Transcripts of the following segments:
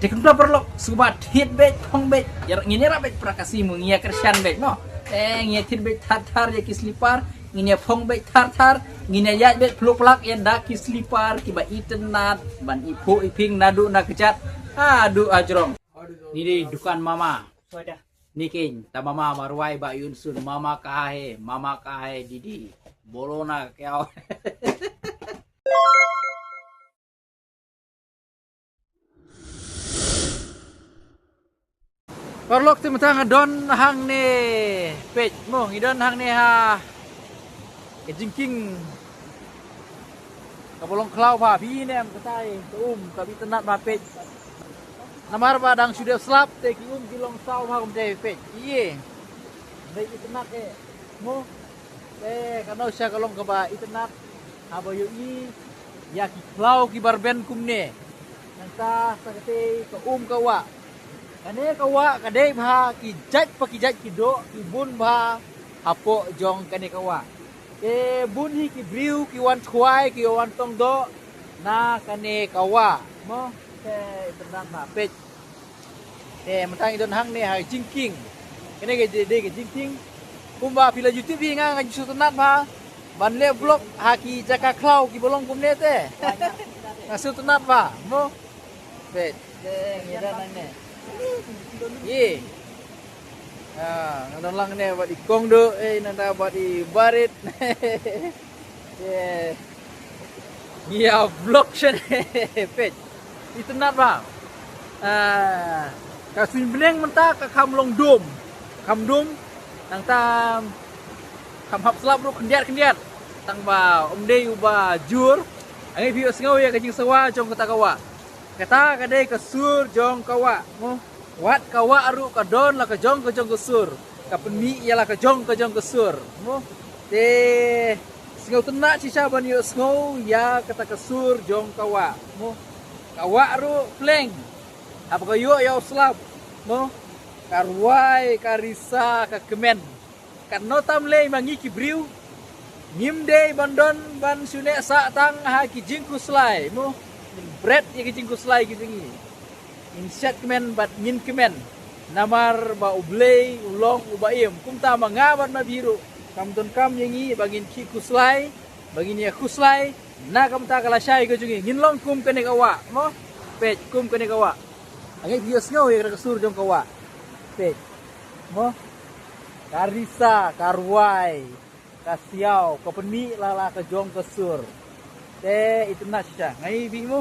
Dekun perlu subat hit bet pong bet. Jar ngini rabet prakasi mu ngia kersian bet mo. Ngia hit bet tar ya kislipar. Nginya pong bet tar. Nginya ya bet pluk ya da kislipar kiba itenat ban ipu iping nadu na kecat. Aduh ajrong. Ini dukan mama. Niking ta mama marwai ba yun sun mama kahe didi. Bolona kau. Perlok ti matang don hang ne pej mo ngidon hang ne ha kejingking kabolong klau pa bi nem katai kabi tenat ba pej namar ba dang sudah slap te ki kilong sau ha kum te pej iye dai itenat mo kanau sya kalong ka ba itenat abayo i ya ki klau ki barben kumne nanta sakate ka kawa kane kawa kade bha ki jaj kido ibun bha apo jong kane kawa bun hi ki briu ki wan khwai ki wan tong do na kane kawa mo tenang ma pej matang idon hang ne ha jingking kane ge de ge jingking kumba pila youtube hi nga ju tenat bha ban le blog ha ki jaka klau ki bolong kumne te ngasu tenat bha mo pej ngidan nang ne ye ngadon lang ne buat ikong do nanda buat di barit ya vlog chen pej itu nat ba ka swing bleng menta ka kam long dum nang tam kam hap slap ru kendiat tang ba omde uba jur angai pi sngau ya kajing sawa jong kata kawa kata kadai kesur jong kawa mo wat kawa aru kadon la ka jong kesur kapen mi ialah ka jong kesur mo te singau tena cica ban yo sngau ya kata kesur jong kawa mo kawa aru pleng apa ka yo ya slap mo karwai karisa ka kemen kan notam le mangi ki briu ngimde bandon ban sune sa tang ha ki jingku slai mo bread ya kicing kuslai gitu ni. Inset kemen bat ngin kemen. Namar ba ublei ulong ubaim. Kumta mangabat ma biru. Kam ton kam yangi bangin ki kuslai, bangin ya kuslai. Na kam ta kala syai ko jungi. Ngin long kum kene kawa. Mo pej kum kene kawa. Angai bios ngau ya kasur jong kawa. Pej. Mo karisa karwai kasiau kapeni lala ka jong kasur. Itu nak sya ngai bimu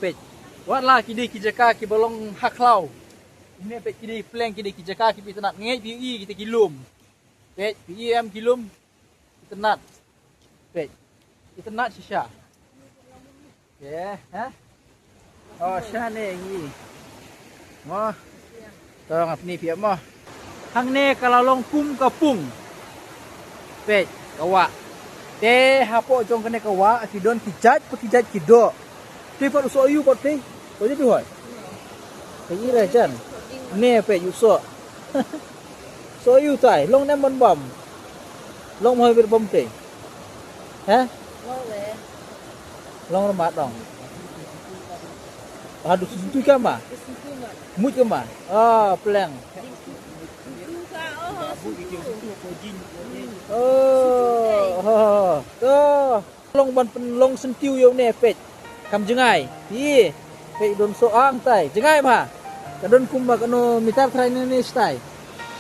pej watlah kidi kijaka ki bolong haklau ini pej kidi flank kidi kijaka ki pitanat ngai bi kita kilum pej pm kilum pitanat pej pitanat sya ha oh sya ne ngi mo tong apni pi mo hang ne kalalong kum kapung pej kawa te hapo jong kene kawa akidon kijat kido te pot uso yu pot te ko je hoi te ira jan ne pe yu so so yu tai long nem bon bom long hoi bir bom te ha long ramat dong aduh sentu kama mut kama pleng long ban long sentiu yo ne pej kam jengai hi pej don so ang tai jengai ma kadon kumba kano mitar trai ne stai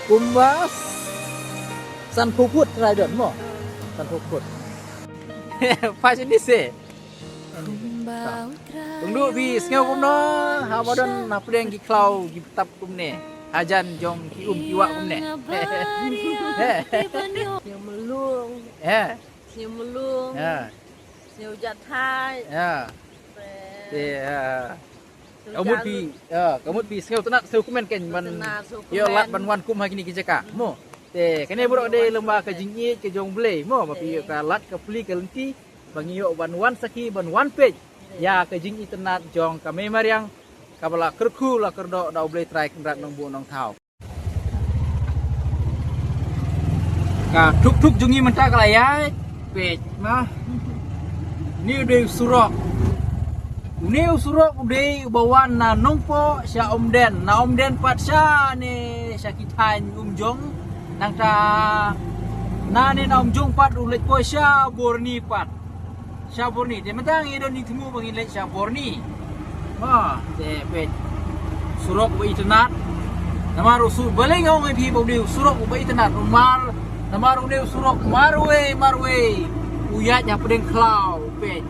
kumba san puput trai don mo san puput pas ini se tunggu bi ngau kum no ha modon na pleng ki klau ki tap kum ne ajan jong ki kiwa kum ne Siu melung, siu melung, siu jathai, kamut bi sengau tenat seu komen ken ban yo lat ban wan kum hakini kijaka mo te kene burok de lemba ka jingi ke jong ble mo mapi ka lat ka pli ka lenti bangi yo ban wan saki ban wan pej ya ka jingi tenat jong ka memar yang kabala kerku la kerdo da ble trai kendrat nong bu nong thau ka thuk jungi menta kalaya pej mah ni de surok Uni usurok uday ubawan na nungpo siya omden. Na omden pat siya ni siya kitain umjong. Nang ta na ni na umjong pat ulit po siya borni pat. Siya borni. Di matang idon ni timu pangilit siya borni. De pet. Surok ba itunat. Namar usur baling ang ipi uday usurok ba itunat. Umar namar uday usurok marwe. Uyat nya pedeng klau pet.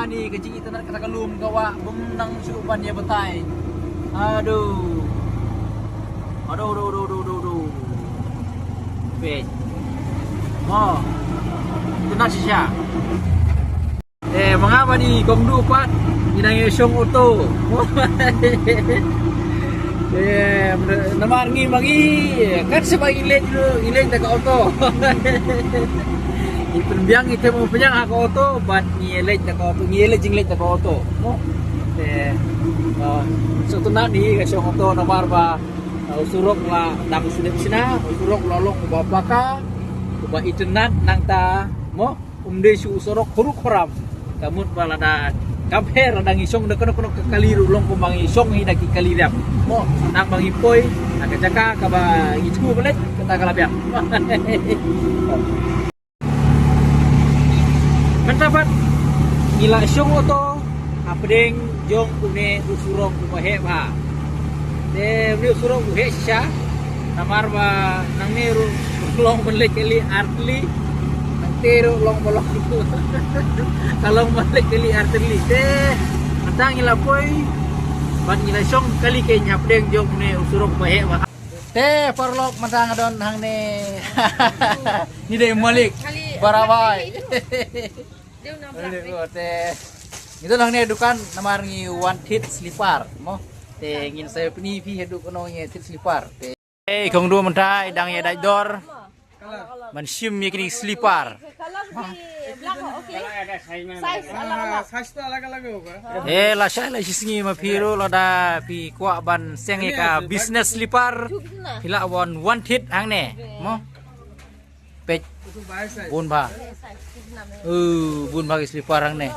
Ni kecil kita nak kata kalum gawa benang surupan dia betai. Aduh. Pet. Itu nak sisa. Mengapa ni kongdu pat? Inang yosong auto. Namar ngi bagi. Kan sebagai ilet tak auto. Penbiang itu mau penyang aku auto, bat ngielej tak auto, ngielej jinglet tak auto. Suatu nadi kasih auto nomor ba usurok lah, dak sudah sina, usurok lolong ba baka, ba internet nang ta, mo umde su usurok huruk koram. Kamu balada kamper ada ngisong dekono kono kaliru long kumbang isong hina ki kalirap. Mo nang mangipoi, agak jaka kaba itu belet kata kalabiang. Mentapat gila syong oto apdeng jong une usurok umahe ba de uni usurok uhe sya namar ba nang neru long balik kali artli nang teru long bolok kalau balik kali artli de matang gila poi ban gila syong kali kenya apdeng jong une usurok umahe ba parlok matang adon hang ne ni de malik barabai itu lang ni dukan namar ngi one hit slipper mo te ngin saya pini pi hedu kono ngi hit slipper te kong du mentai dang ye dai dor man sim ye kini slipper la shay la singi ma piru la da pi kwa ban seng ka business slipper hila one hit hang ne mo pej bun ba bun bagi slipper hang ne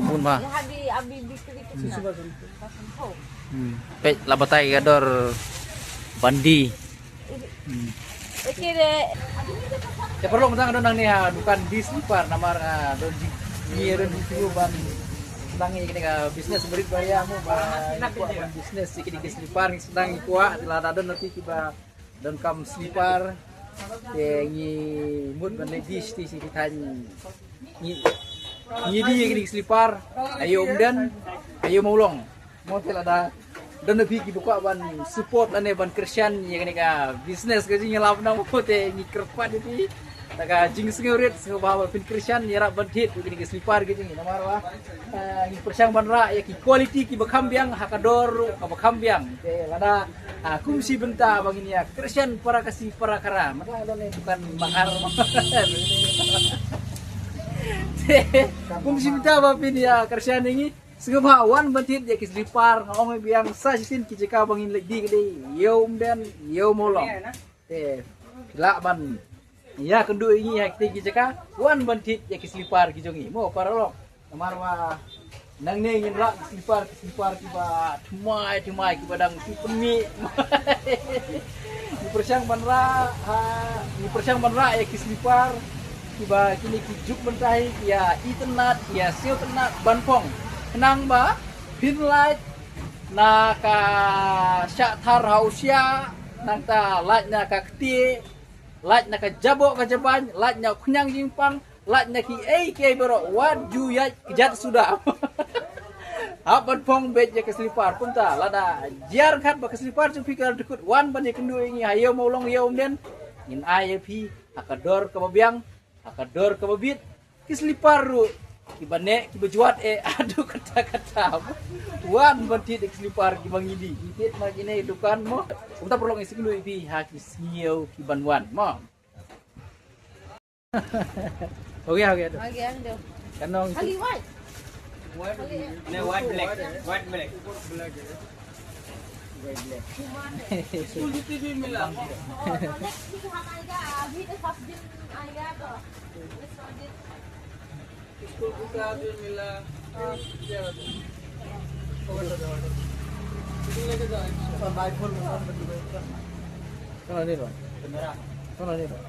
bun ba pej la batai gador bandi ya perlu mentang don ni ha bukan di slipper namar don ni don itu ban sedang ini ka bisnes berit bariamu ba bisnes iki di slipper sedang kuat la don nanti kiba don kam slipper ngi mut ban legis ti sikitan ni di iki slipper ayo umdan ayo maulong motel ada dan lebih buka ban support ane ban Christian ya kene ka business ka jing lap na mo te ni kerpat itu taka jing sengurit so bawa pin Christian ya ban hit kene ka slipper gitu ni namar ni persang ban ra ya ki quality ki bakambiang hakador ka bakambiang te lada kumsi benta bang ini ya Christian para kasih para kara maka done bukan mahar kumsi benta ba pin ya Christian ini Segala wan bentit ya kis lipar ngomong biang sa sisin kijeka bangin lagi gede yo dan yo molong gila ban ya kendu ini ya kijeka wan bentit ya kis lipar kijongi mo paralok namar wa nang ne ngin rak lipar kiba tumai kiba dang tipemi ni persang banra ya kis lipar kiba kini kijuk bentai ya internet ya sio tenat banpong kenang ba pinlight na ka syak thar hausia nang ta light na ka kti light na ka jabo ka jaban light nya kunyang jimpang light na ki ke bero wat ju ya kejat sudah apan pong bet ya ke slipar punta lada jar khat ba ke slipar chu fikar dekut wan ban ye kendu ingi hayo maulong yo den in IAP akador ka babiang akador ka babit ke slipar ru kibane kibajuat aduh kata-kata wan banti dek slipar kibang idi itit mag ini dukan mo kita perlu ngisi dulu ipi hakis ngiau kiban wan mo oke aduh kanong kali white white black School di TV mila. School buka din mila. Kalau ni loh. Kalau ni loh.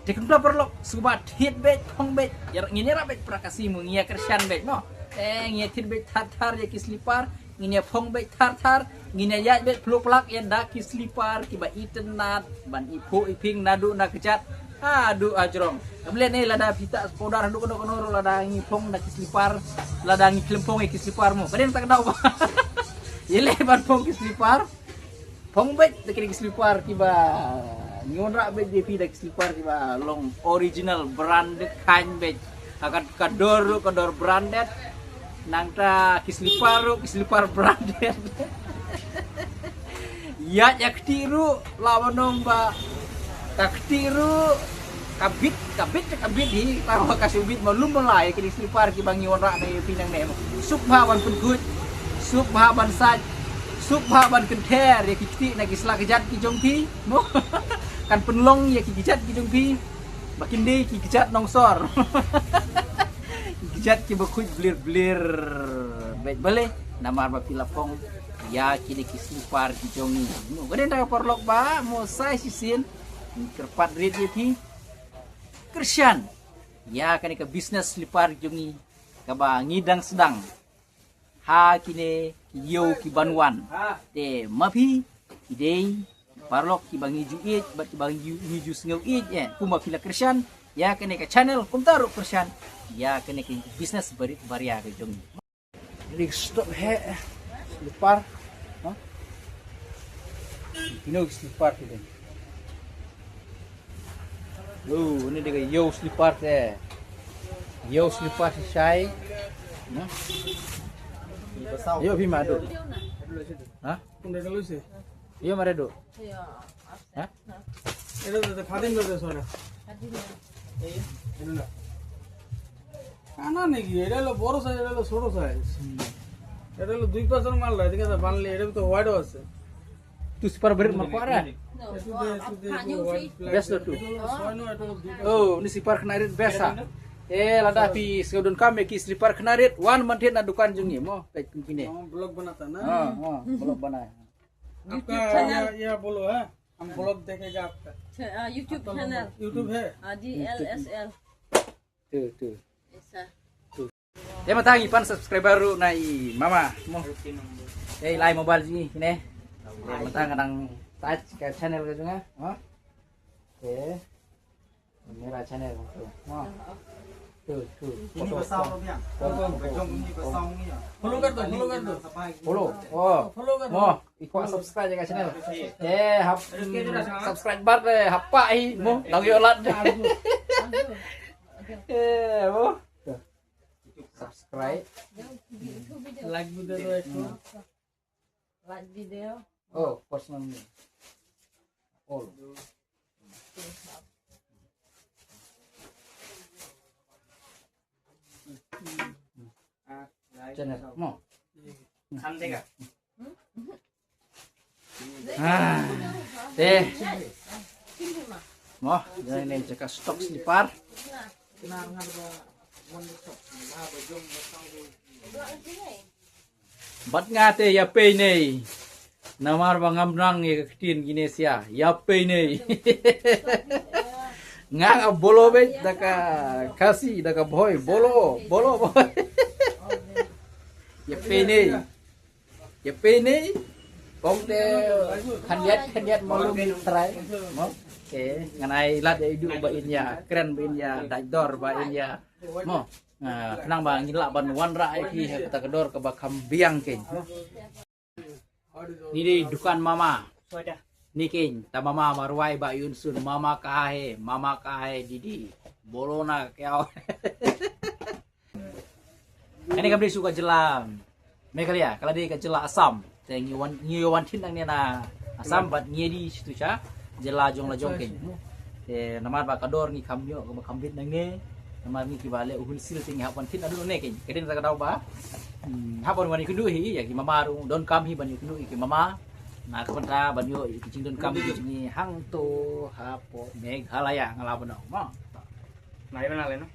Dekan pula perlu subat hit bet pong bet yang ini rabet prakasi mengia kersian bet no ngia hit bet tar ya kislipar ngia pong bet tar ngia ya bet peluk pelak ya dak kislipar kiba itenat ban ipu iping nadu nak kejat aduh ajrong kemudian ni lada pita podar handuk kono lada ngi pong nak kislipar lada ngi klempong ya kislipar mu kadang tak tahu ile ban pong kislipar pong bet dekat kislipar kiba ngonrak bet DP dak slipar kiba long original branded kain bet akan kador branded nangta kislipar branded ya ketiru lawan ba ketiru kabit di tahu kasubit malum mulai ke slipar kiba ngonrak na pinang nem subhawan penkut subhawan saj subhawan kenter ya kiti na kisla kejat ki jongki mo kan penlong ya kijat kijungpi makin deh kijat nongsor kijat kibakut blir baik boleh nama arba pilapong ya kini kislipar kijongi no gede ndak porlok ba mo sai sisin kerpat red yeti kersian ya kan ke bisnes slipar kijongi kaba ngidang sedang ha kini yo kibanwan te mapi idei parlok ki bangi juit bat ki bangi hiju sengau it ya kuma pila kersian ya kene ke channel kum taruh kersian ya kene ke bisnes baria ke jong rig stop he slipar ha ino slipar tu ini dia yo slipar te yo slipar sai na yo bima do ha kunde kalau sih iya maredo. Iya. Hah? Itu খাদিম করে সোনা। খাদিম। এই এটা কানা নাকি এটা হলো বড় সাইজ এটা হলো ছোট সাইজ এটা হলো 2% মাল ঠিক আছে বানলে এটা তো হোয়াইট আছে তুই সুপার বের মার পারা best tu oh ni sipar kenarit biasa lada pi seudun kami ki sipar kenarit wan mantin na dukan jungi mo baik kini blog banata na blog bana आपका या बोलो है हम ब्लॉग देखेगा आपका YouTube चैनल YouTube है DLSL tu ya matangi pan subscriber na i mama mo live mobile ni ini matang kadang touch ke channel ke juga merah channel tu follow कर दो follow mo ikut subscribe jaga channel hap subscribe bar deh hapa mo lagi olat mo subscribe like video oh personal all channel mo खाने का deh mo jangan ini jaga stok slipar bat ngate ya pe nei namar bangam rang ya ketin gini sia ya pe nei ngang bolo be daka kasi daka boy bolo boy ya pe nei kong te khanyat malum try mo ke nganai lat idu ba inya keren ba inya daidor ba inya mo kenang ba ngila ban wan ra ki kata kedor ke bakam biang ken ni di dukan mama ni ken ta mama marwai ba yun sun mama kahe didi bolona keo ini kabri suka jelam mereka ya kalau dia ke jela asam ngiwan tin nang na asam bat ngedi situ cha jela jong la jong ken namar ba kador ngi kamyo ke bakam bit nang ne Nama ni kibale uhul sil ting hapan tin adu ne kin. Kedin sa kadaw ba? Hapon wani kundu hi ya ki mama ru don kam hi ban yu kundu ki mama. Nah kapenta ban yu ki don kam hi ni hang to hapo Meghalaya ngalaban no. Nah, ini mana no?